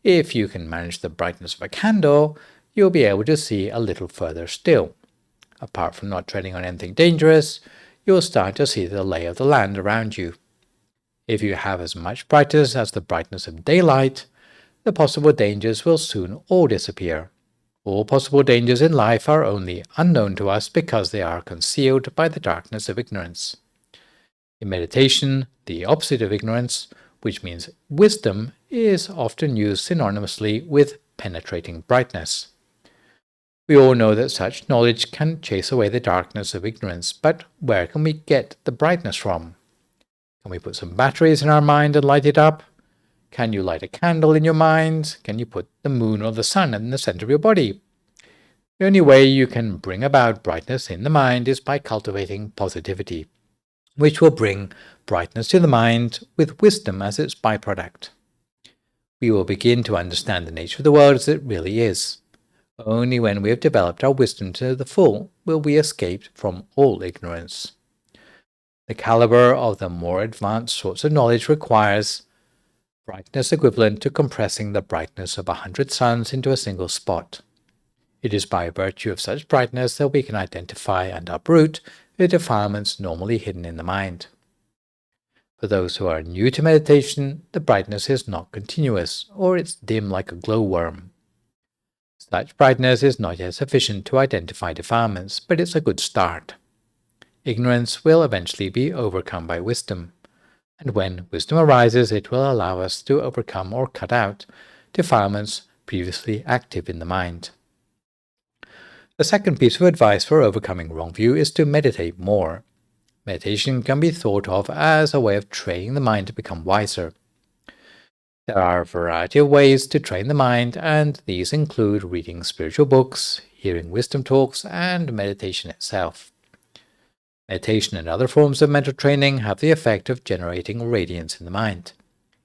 If you can manage the brightness of a candle, you'll be able to see a little further still. Apart from not treading on anything dangerous, you'll start to see the lay of the land around you. If you have as much brightness as the brightness of daylight, the possible dangers will soon all disappear. All possible dangers in life are only unknown to us because they are concealed by the darkness of ignorance. In meditation, the opposite of ignorance, which means wisdom, is often used synonymously with penetrating brightness. We all know that such knowledge can chase away the darkness of ignorance, but where can we get the brightness from? Can we put some batteries in our mind and light it up? Can you light a candle in your mind? Can you put the moon or the sun in the center of your body? The only way you can bring about brightness in the mind is by cultivating positivity, which will bring brightness to the mind with wisdom as its byproduct. We will begin to understand the nature of the world as it really is. Only when we have developed our wisdom to the full will we escape from all ignorance. The caliber of the more advanced sorts of knowledge requires brightness equivalent to compressing the brightness of 100 suns into a single spot. It is by virtue of such brightness that we can identify and uproot the defilements normally hidden in the mind. For those who are new to meditation, the brightness is not continuous, or it's dim like a glowworm. Such brightness is not yet sufficient to identify defilements, but it's a good start. Ignorance will eventually be overcome by wisdom, and when wisdom arises, it will allow us to overcome or cut out defilements previously active in the mind. The second piece of advice for overcoming wrong view is to meditate more. Meditation can be thought of as a way of training the mind to become wiser. There are a variety of ways to train the mind, and these include reading spiritual books, hearing wisdom talks, and meditation itself. Meditation and other forms of mental training have the effect of generating radiance in the mind,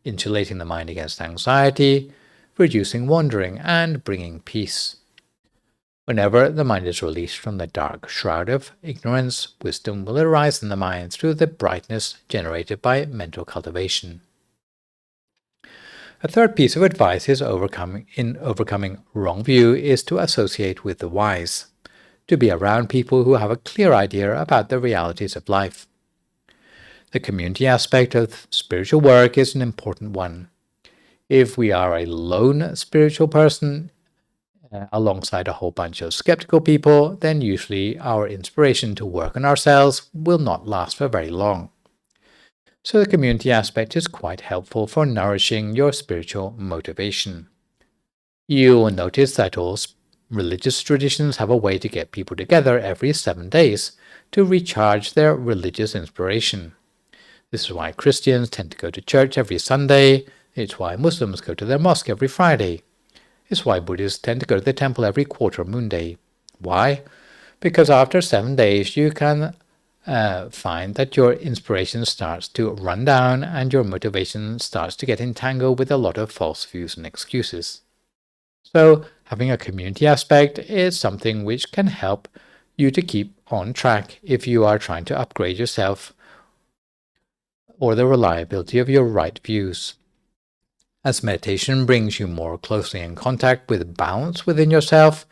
insulating the mind against anxiety, reducing wandering, and bringing peace. Whenever the mind is released from the dark shroud of ignorance, wisdom will arise in the mind through the brightness generated by mental cultivation. A third piece of advice in overcoming wrong view is to associate with the wise, to be around people who have a clear idea about the realities of life. The community aspect of spiritual work is an important one. If we are a lone spiritual person, alongside a whole bunch of skeptical people, then usually our inspiration to work on ourselves will not last for very long. So the community aspect is quite helpful for nourishing your spiritual motivation. You will notice that all religious traditions have a way to get people together every 7 days to recharge their religious inspiration. This is why Christians tend to go to church every Sunday. It's why Muslims go to their mosque every Friday. It's why Buddhists tend to go to the temple every quarter moon day. Why? Because after 7 days you can find that your inspiration starts to run down and your motivation starts to get entangled with a lot of false views and excuses. So having a community aspect is something which can help you to keep on track if you are trying to upgrade yourself or the reliability of your right views. As meditation brings you more closely in contact with balance within yourself,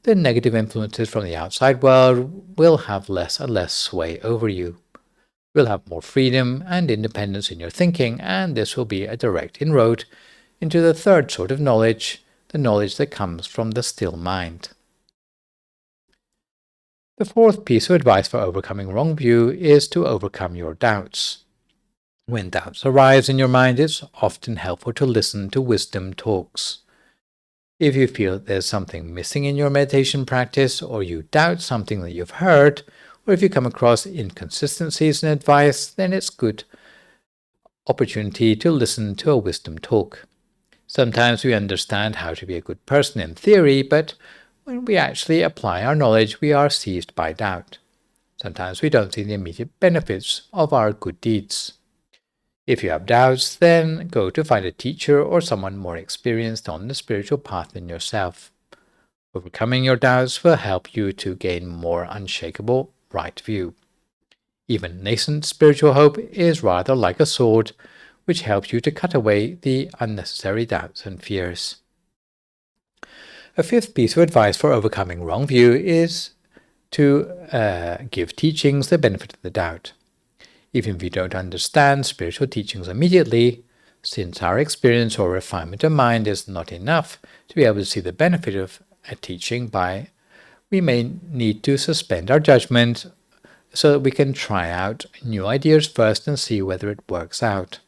the negative influences from the outside world will have less and less sway over you. You'll have more freedom and independence in your thinking, and this will be a direct inroad into the third sort of knowledge, the knowledge that comes from the still mind. The fourth piece of advice for overcoming wrong view is to overcome your doubts. When doubts arise in your mind, it's often helpful to listen to wisdom talks. If you feel there's something missing in your meditation practice, or you doubt something that you've heard, or if you come across inconsistencies in advice, then it's a good opportunity to listen to a wisdom talk. Sometimes we understand how to be a good person in theory, but when we actually apply our knowledge, we are seized by doubt. Sometimes we don't see the immediate benefits of our good deeds. If you have doubts, then go to find a teacher or someone more experienced on the spiritual path than yourself. Overcoming your doubts will help you to gain more unshakable right view. Even nascent spiritual hope is rather like a sword, which helps you to cut away the unnecessary doubts and fears. A fifth piece of advice for overcoming wrong view is to give teachings the benefit of the doubt. Even if you don't understand spiritual teachings immediately, since our experience or refinement of mind is not enough to be able to see the benefit of a teaching, we may need to suspend our judgment so that we can try out new ideas first and see whether it works out.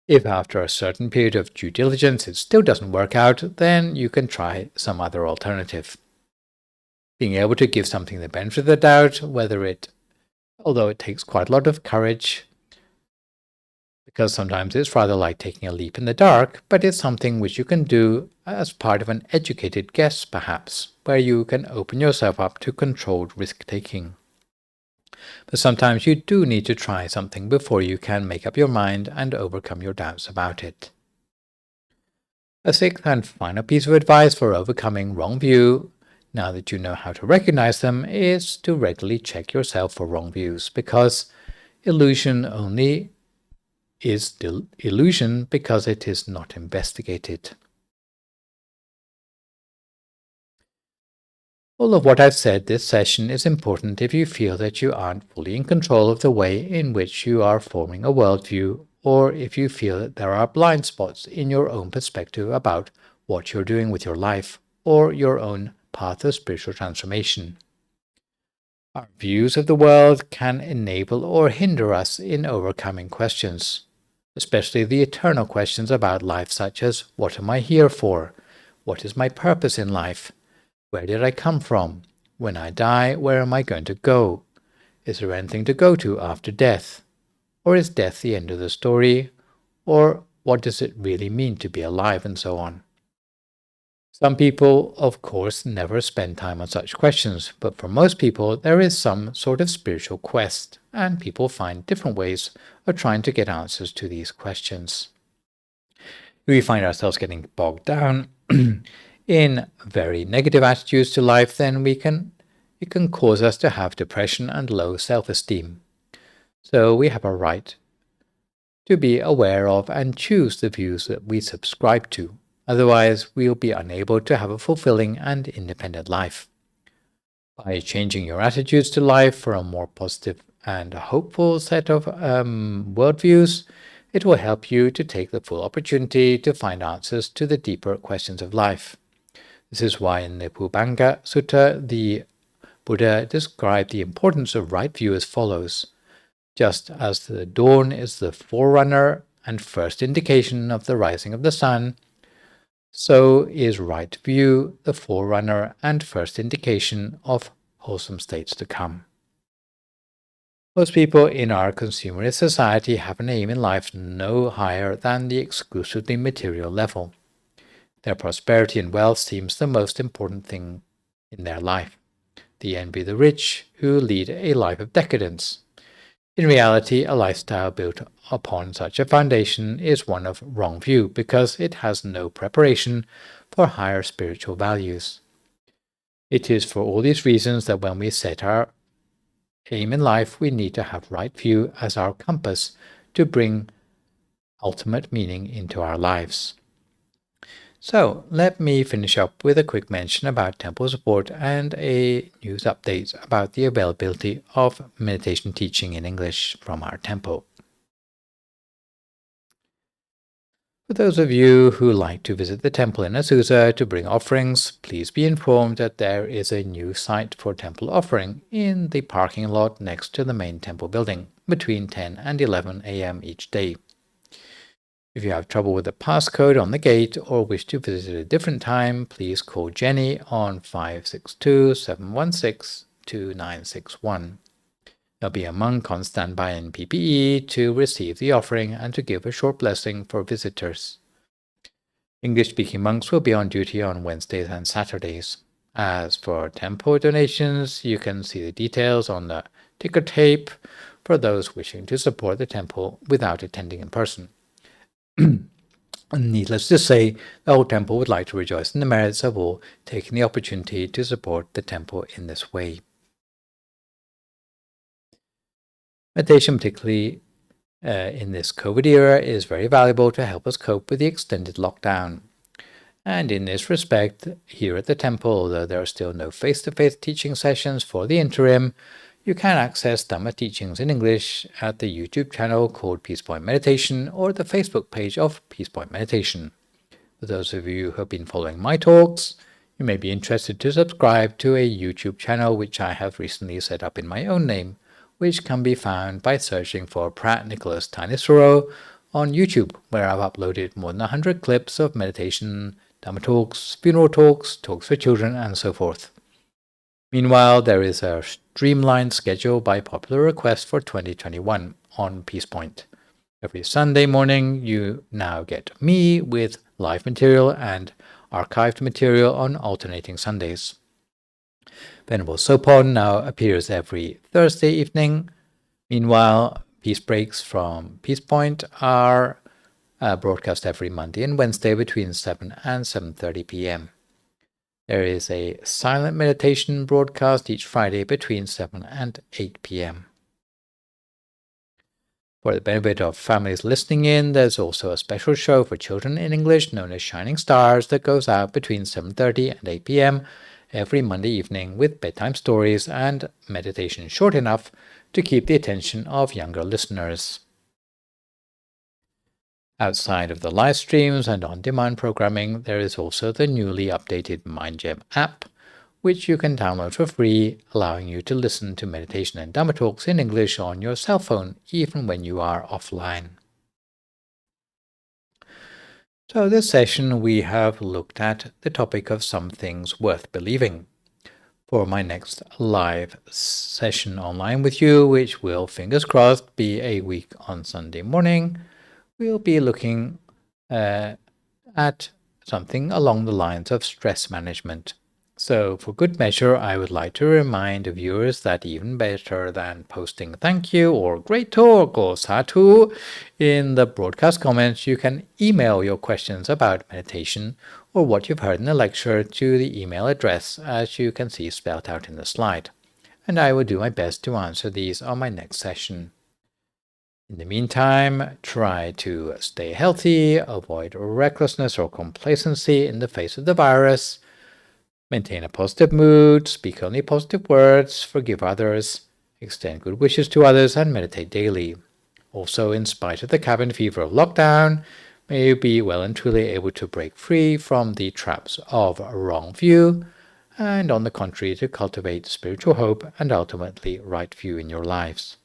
If after a certain period of due diligence it still doesn't work out, then you can try some other alternative. Being able to give something the benefit of the doubt, although it takes quite a lot of courage, because sometimes it's rather like taking a leap in the dark, but it's something which you can do as part of an educated guess, perhaps. where you can open yourself up to controlled risk-taking. But sometimes you do need to try something before you can make up your mind and overcome your doubts about it. A sixth and final piece of advice for overcoming wrong view, now that you know how to recognize them, is to regularly check yourself for wrong views, because illusion only is still illusion because it is not investigated. All of what I've said this session is important if you feel that you aren't fully in control of the way in which you are forming a worldview, or if you feel that there are blind spots in your own perspective about what you're doing with your life or your own path of spiritual transformation. Our views of the world can enable or hinder us in overcoming questions, especially the eternal questions about life, such as, what am I here for? What is my purpose in life? Where did I come from? When I die, where am I going to go? Is there anything to go to after death? Or is death the end of the story? Or what does it really mean to be alive, and so on? Some people, of course, never spend time on such questions, but for most people there is some sort of spiritual quest, and people find different ways of trying to get answers to these questions. If we find ourselves getting bogged down in very negative attitudes to life, then it can cause us to have depression and low self-esteem. So we have a right to be aware of and choose the views that we subscribe to. Otherwise, we'll be unable to have a fulfilling and independent life. By changing your attitudes to life for a more positive and hopeful set of worldviews, it will help you to take the full opportunity to find answers to the deeper questions of life. This is why in the Pubanga Sutta, the Buddha described the importance of right view as follows. Just as the dawn is the forerunner and first indication of the rising of the sun, so is right view the forerunner and first indication of wholesome states to come. Most people in our consumerist society have an aim in life no higher than the exclusively material level. Their prosperity and wealth seems the most important thing in their life. They envy the rich who lead a life of decadence. In reality, a lifestyle built upon such a foundation is one of wrong view because it has no preparation for higher spiritual values. It is for all these reasons that when we set our aim in life, we need to have right view as our compass to bring ultimate meaning into our lives. So let me finish up with a quick mention about temple support and a news update about the availability of meditation teaching in English from our temple. For those of you who like to visit the temple in Azusa to bring offerings, please be informed that there is a new site for temple offering in the parking lot next to the main temple building between 10 and 11 a.m. each day. If you have trouble with the passcode on the gate or wish to visit at a different time, please call Jenny on 562-716-2961. There'll be a monk on standby in PPE to receive the offering and to give a short blessing for visitors. English-speaking monks will be on duty on Wednesdays and Saturdays. As for temple donations, you can see the details on the ticker tape for those wishing to support the temple without attending in person. Needless to say, the whole temple would like to rejoice in the merits of all taking the opportunity to support the temple in this way. Meditation, particularly in this COVID era, is very valuable to help us cope with the extended lockdown. And in this respect, here at the temple, although there are still no face-to-face teaching sessions for the interim, you can access Dhamma teachings in English at the YouTube channel called Peace Point Meditation or the Facebook page of Peace Point Meditation. For those of you who have been following my talks, you may be interested to subscribe to a YouTube channel which I have recently set up in my own name, which can be found by searching for Phra Nicholas Thanissaro on YouTube, where I've uploaded more than 100 clips of meditation, Dhamma talks, funeral talks, talks for children, and so forth. Meanwhile, there is a streamlined schedule by popular request for 2021 on Peace Point. Every Sunday morning, you now get me with live material and archived material on alternating Sundays. Venerable Sopon now appears every Thursday evening. Meanwhile, Peace Breaks from Peace Point are broadcast every Monday and Wednesday between 7 and 7:30 p.m. There is a silent meditation broadcast each Friday between 7 and 8 p.m. For the benefit of families listening in, there's also a special show for children in English known as Shining Stars that goes out between 7:30 and 8 p.m. every Monday evening with bedtime stories and meditation short enough to keep the attention of younger listeners. Outside of the live streams and on-demand programming, there is also the newly updated MindGem app, which you can download for free, allowing you to listen to meditation and Dhamma talks in English on your cell phone, even when you are offline. So this session we have looked at the topic of some things worth believing. For my next live session online with you, which will, fingers crossed, be a week on Sunday morning, we'll be looking at something along the lines of stress management. So for good measure, I would like to remind viewers that even better than posting thank you or great talk or sadhu in the broadcast comments, you can email your questions about meditation or what you've heard in the lecture to the email address as you can see spelled out in the slide. And I will do my best to answer these on my next session. In the meantime, try to stay healthy, avoid recklessness or complacency in the face of the virus, maintain a positive mood, speak only positive words, forgive others, extend good wishes to others, and meditate daily. Also, in spite of the cabin fever of lockdown, may you be well and truly able to break free from the traps of a wrong view, and on the contrary, to cultivate spiritual hope and ultimately right view in your lives.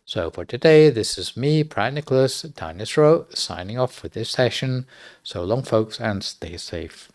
So for today, this is me, Phra Nicholas Thanissaro, signing off for this session. So long, folks, and stay safe.